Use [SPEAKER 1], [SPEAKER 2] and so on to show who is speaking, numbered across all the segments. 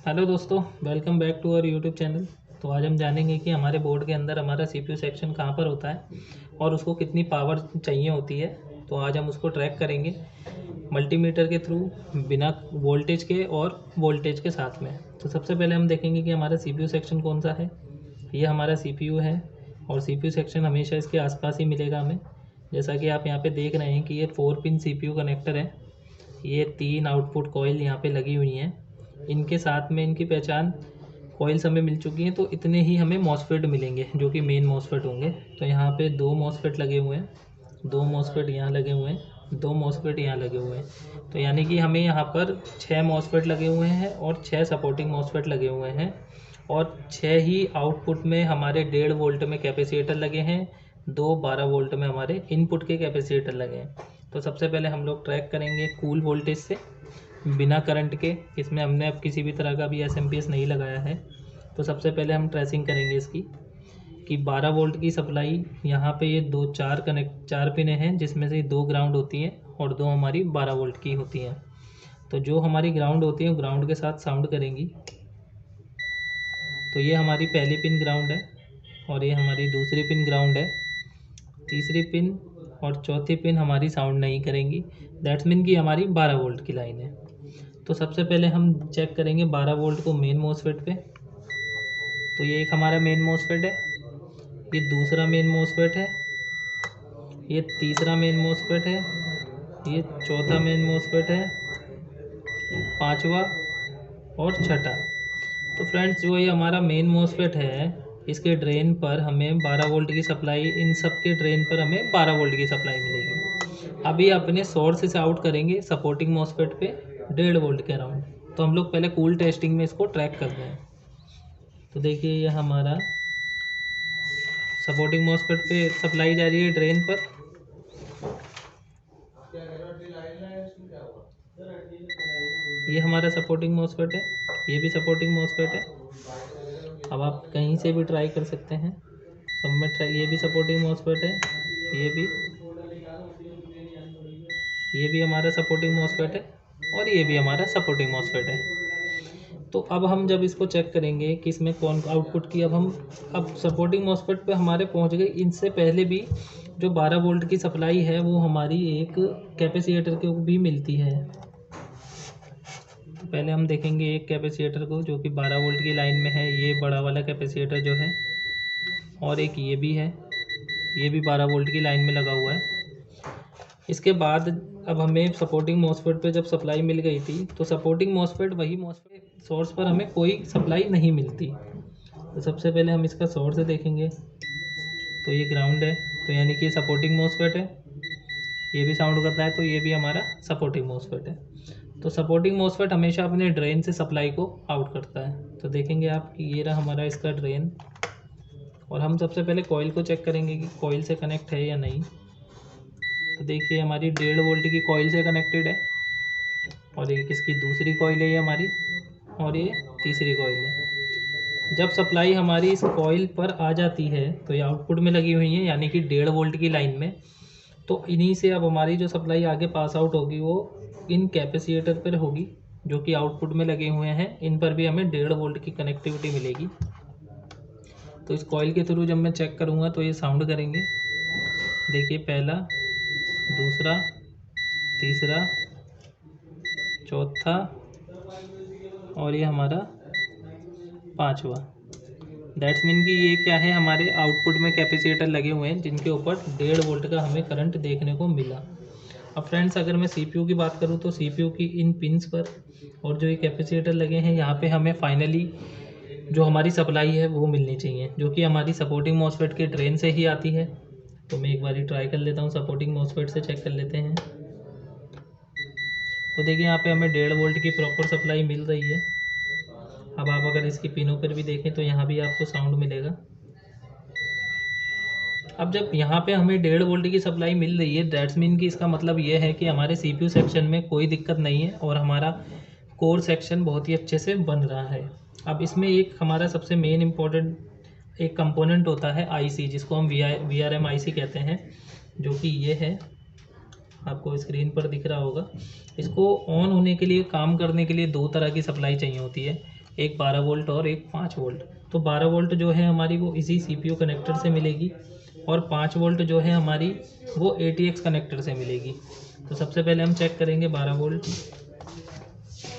[SPEAKER 1] Hello दोस्तों, welcome back to our YouTube channel. तो आज हम जानेंगे कि हमारे बोर्ड के अंदर हमारा सीपीयू सेक्शन कहाँ पर होता है और उसको कितनी पावर चाहिए होती है। तो आज हम उसको ट्रैक करेंगे मल्टीमीटर के थ्रू, बिना वोल्टेज के और वोल्टेज के साथ में। तो सबसे पहले हम देखेंगे कि हमारा सीपीयू सेक्शन कौन सा है। ये हमारा सीपीयू है और सीपीयू सेक्शन हमेशा इसके आसपास ही मिलेगा हमें। जैसा कि आप यहाँ पे देख रहे हैं कि ये 4 पिन सीपीयू कनेक्टर है। ये 3 आउटपुट कॉइल यहाँ पे लगी हुई हैं। इनके साथ में इनकी पहचान कॉइल्स हमें मिल चुकी हैं, तो इतने ही हमें मॉसफेट मिलेंगे जो कि मेन मॉसफेट होंगे। तो यहाँ पे 2 मॉसफेट लगे हुए हैं, 2 मॉसफेट यहाँ लगे हुए हैं, 2 मॉसफेट यहाँ लगे हुए हैं। तो यानी कि हमें यहाँ पर 6 मॉसफेट लगे हुए हैं और 6 सपोर्टिंग मॉसफेट लगे हुए हैं। और 6 ही आउटपुट में हमारे 1.5 वोल्ट में कैपेसिटर लगे हैं, 2 12 वोल्ट में हमारे इनपुट के कैपेसिटर लगे हैं। तो सबसे पहले हम लोग ट्रैक करेंगे कूल वोल्टेज से, बिना करंट के। इसमें हमने अब किसी भी तरह का भी एसएमपीएस नहीं लगाया है। तो सबसे पहले हम ट्रेसिंग करेंगे इसकी कि 12 वोल्ट की सप्लाई यहाँ पे ये 4 पिनें हैं, जिसमें से 2 ग्राउंड होती हैं और 2 हमारी 12 वोल्ट की होती हैं। तो जो हमारी ग्राउंड होती है ग्राउंड के साथ साउंड करेंगी। तो ये हमारी पहली पिन ग्राउंड है और ये हमारी दूसरी पिन ग्राउंड है। तीसरी पिन और चौथी पिन हमारी साउंड नहीं करेंगी। दैट्स मीन कि हमारी 12 वोल्ट की लाइन है। तो सबसे पहले हम चेक करेंगे 12 वोल्ट को मेन मॉसफेट पे। तो ये एक हमारा मेन मॉसफेट है, ये दूसरा मेन मॉसफेट है, ये तीसरा मेन मॉसफेट है, ये चौथा मेन मॉसफेट है, पांचवा और छठा। तो फ्रेंड्स, जो ये हमारा मेन मॉसफेट है, इसके ड्रेन पर हमें 12 वोल्ट की सप्लाई, इन सब के ड्रेन पर हमें 12 वोल्ट की सप्लाई मिलेगी। अभी अपने सोर्स से आउट करेंगे सपोर्टिंग मॉसफेट पे 1.5 वोल्ट के अराउंड। तो हम लोग पहले कूल टेस्टिंग में इसको ट्रैक कर रहे हैं। तो देखिए ये हमारा सपोर्टिंग मॉसफेट पे सप्लाई जा रही है ड्रेन पर। ये हमारा सपोर्टिंग मॉसफेट है, ये भी सपोर्टिंग मॉसफेट है। अब आप कहीं से भी ट्राई कर सकते हैं, सब में ट्राई। ये भी सपोर्टिंग मॉसफेट है, ये भी हमारा सपोर्टिंग मॉसफेट है और ये भी हमारा सपोर्टिंग मॉसफेट है। तो अब हम जब इसको चेक करेंगे कि इसमें कौन आउटपुट की, अब सपोर्टिंग मॉसफेट पे हमारे पहुंच गए। इनसे पहले भी जो 12 वोल्ट की सप्लाई है वो हमारी एक कैपेसिटर को भी मिलती है। तो पहले हम देखेंगे एक कैपेसिटर को जो कि 12 वोल्ट की लाइन में है, ये बड़ा वाला कैपेसिटर जो है। और एक ये भी है, ये भी 12 वोल्ट की लाइन में लगा हुआ है। इसके बाद अब हमें सपोर्टिंग मॉसफेट पे जब सप्लाई मिल गई थी, तो सपोर्टिंग मॉसफेट वही मॉसफेट सोर्स पर हमें कोई सप्लाई नहीं मिलती। तो सबसे पहले हम इसका सोर्स देखेंगे। तो ये ग्राउंड है, तो यानी कि सपोर्टिंग मॉसफेट है। ये भी साउंड करता है, तो ये भी हमारा सपोर्टिंग मॉसफेट है। तो सपोर्टिंग मॉसफेट हमेशा अपने ड्रेन से सप्लाई को आउट करता है। तो देखेंगे आप कि ये रहा हमारा इसका ड्रेन। और हम सबसे पहले कॉइल को चेक करेंगे कि कॉइल से कनेक्ट है या नहीं। तो देखिए हमारी 1.5 वोल्ट की कॉइल से कनेक्टेड है और एक इसकी दूसरी कॉइल है ये हमारी, और ये तीसरी कॉइल है। जब सप्लाई हमारी इस कॉइल पर आ जाती है तो ये आउटपुट में लगी हुई है, यानी कि 1.5 वोल्ट की लाइन में। तो इन्हीं से अब हमारी जो सप्लाई आगे पास आउट होगी वो इन कैपेसिटर पर होगी जो कि आउटपुट में लगे हुए हैं। इन पर भी हमें 1.5 वोल्ट की कनेक्टिविटी मिलेगी। तो इस कॉइल के थ्रू जब मैं चेक करूँगा तो ये साउंड करेंगे। देखिए पहला, दूसरा, तीसरा, चौथा और ये हमारा पांचवा। दैट्स मीन कि ये क्या है, हमारे आउटपुट में कैपेसिटर लगे हुए हैं जिनके ऊपर 1.5 वोल्ट का हमें करंट देखने को मिला। अब फ्रेंड्स, अगर मैं सीपीयू की बात करूँ तो सीपीयू की इन पिंस पर और जो ये कैपेसिटर लगे हैं यहाँ पे हमें फाइनली जो हमारी सप्लाई है वो मिलनी चाहिए, जो कि हमारी सपोर्टिंग मॉसफेट के ड्रेन से ही आती है। तो मैं एक बार ट्राई कर लेता हूँ, सपोर्टिंग मॉसफेट से चेक कर लेते हैं। तो देखिए यहाँ पे हमें 1.5 वोल्ट की प्रॉपर सप्लाई मिल रही है। अब आप अगर इसकी पिनों पर भी देखें तो यहाँ भी आपको साउंड मिलेगा। अब जब यहाँ पे हमें 1.5 वोल्ट की सप्लाई मिल रही है, दैट्स मीन कि इसका मतलब ये है कि हमारे सीपीयू सेक्शन में कोई दिक्कत नहीं है और हमारा कोर सेक्शन बहुत ही अच्छे से बन रहा है। अब इसमें एक हमारा सबसे मेन इम्पोर्टेंट एक कंपोनेंट होता है आईसी, जिसको हम वीआरएम आईसी कहते हैं, जो कि ये है, आपको स्क्रीन पर दिख रहा होगा। इसको ऑन होने के लिए, काम करने के लिए 2 तरह की सप्लाई चाहिए होती है। एक 12 वोल्ट और एक 5 वोल्ट। तो 12 वोल्ट जो है हमारी वो इसी CPU कनेक्टर से मिलेगी और 5 वोल्ट जो है हमारी वो ATX कनेक्टर से मिलेगी। तो सबसे पहले हम चेक करेंगे 12 वोल्ट।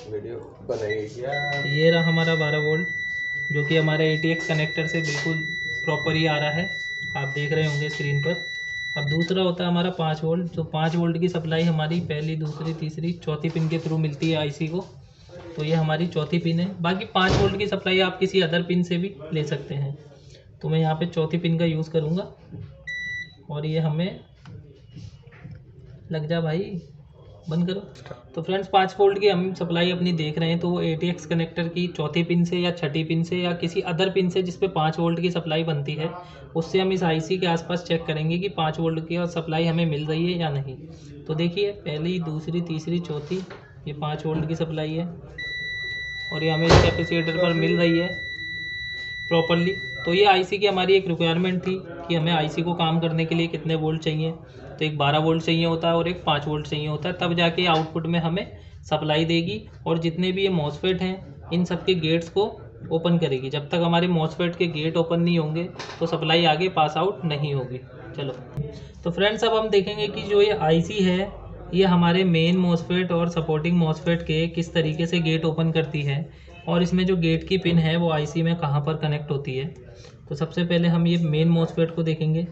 [SPEAKER 2] वीडियो बनाइए क्या?
[SPEAKER 1] ये रहा हमारा 12 वोल्ट जो कि हमारे ATX कनेक्टर से बिल्कुल प्रॉपर ही आ रहा है, आप देख रहे होंगे स्क्रीन पर। अब दूसरा होता है हमारा 5 वोल्ट। तो 5 वोल्ट की सप्लाई हमारी पहली, दूसरी, तीसरी, चौथी पिन के थ्रू मिलती है IC को। तो ये हमारी चौथी पिन है। बाकी 5 वोल्ट की सप्लाई आप किसी अदर पिन से भी ले सकते हैं। तो मैं यहाँ पे चौथी पिन का यूज़ करूँगा और ये हमें लग जा भाई, बंद करो। तो फ्रेंड्स 5 वोल्ट की हम सप्लाई अपनी देख रहे हैं। तो वो ATX कनेक्टर की चौथी पिन से या छठी पिन से या किसी अदर पिन से जिस पे 5 वोल्ट की सप्लाई बनती है, उससे हम इस IC के आसपास चेक करेंगे कि 5 वोल्ट की सप्लाई हमें मिल रही है या नहीं। तो देखिए पहली, दूसरी, तीसरी, चौथी, ये 5 वोल्ट की सप्लाई है और ये हमें इस कैपेसिटर पर मिल रही है प्रॉपरली। तो ये IC की हमारी एक रिक्वायरमेंट थी कि हमें IC को काम करने के लिए कितने वोल्ट चाहिए। तो एक 12 वोल्ट चाहिए होता है और एक 5 वोल्ट चाहिए होता है, तब जाके आउटपुट में हमें सप्लाई देगी और जितने भी ये मॉसफेट हैं इन सब के गेट्स को ओपन करेगी। जब तक हमारे मॉसफेट के गेट ओपन नहीं होंगे तो सप्लाई आगे पास आउट नहीं होगी। चलो तो फ्रेंड्स अब हम देखेंगे कि जो ये IC है ये हमारे मेन मॉसफेट और सपोर्टिंग मॉसफेट के किस तरीके से गेट ओपन करती है और इसमें जो गेट की पिन है वो IC में कहाँ पर कनेक्ट होती है। तो सबसे पहले हम ये मेन मॉसफेट को देखेंगे,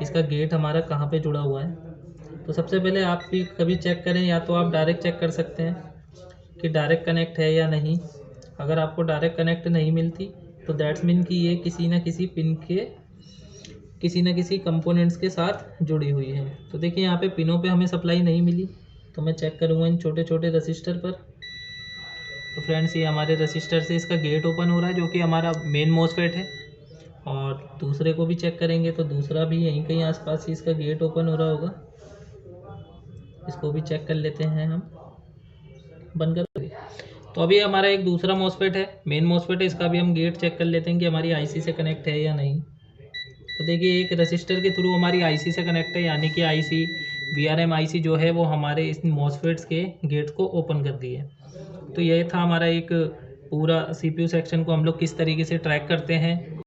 [SPEAKER 1] इसका गेट हमारा कहाँ पे जुड़ा हुआ है। तो सबसे पहले आप भी कभी चेक करें, या तो आप डायरेक्ट चेक कर सकते हैं कि डायरेक्ट कनेक्ट है या नहीं। अगर आपको डायरेक्ट कनेक्ट नहीं मिलती तो दैट्स मीन कि ये किसी न किसी पिन के किसी न किसी कंपोनेंट्स के साथ जुड़ी हुई है। तो देखिए यहाँ पे पिनों पे हमें सप्लाई नहीं मिली, तो मैं चेक करूँगा इन छोटे छोटे रजिस्टर पर। तो फ्रेंड्स ये हमारे रजिस्टर से इसका गेट ओपन हो रहा है जो कि हमारा मेन मॉसफेट है। और दूसरे को भी चेक करेंगे तो दूसरा भी यहीं कहीं आसपास ही इसका गेट ओपन हो रहा होगा। इसको भी चेक कर लेते हैं हम, बंद कर। तो अभी हमारा एक दूसरा मॉसफेट है, मेन मॉसफेट है, इसका भी हम गेट चेक कर लेते हैं कि हमारी IC से कनेक्ट है या नहीं। तो देखिए एक रजिस्टर के थ्रू हमारी IC से कनेक्ट है, यानी कि IC VRM IC जो है वो हमारे इस मॉसफेट्स के गेट को ओपन कर दी है। तो यह था हमारा एक पूरा CPU सेक्शन को हम लोग किस तरीके से ट्रैक करते हैं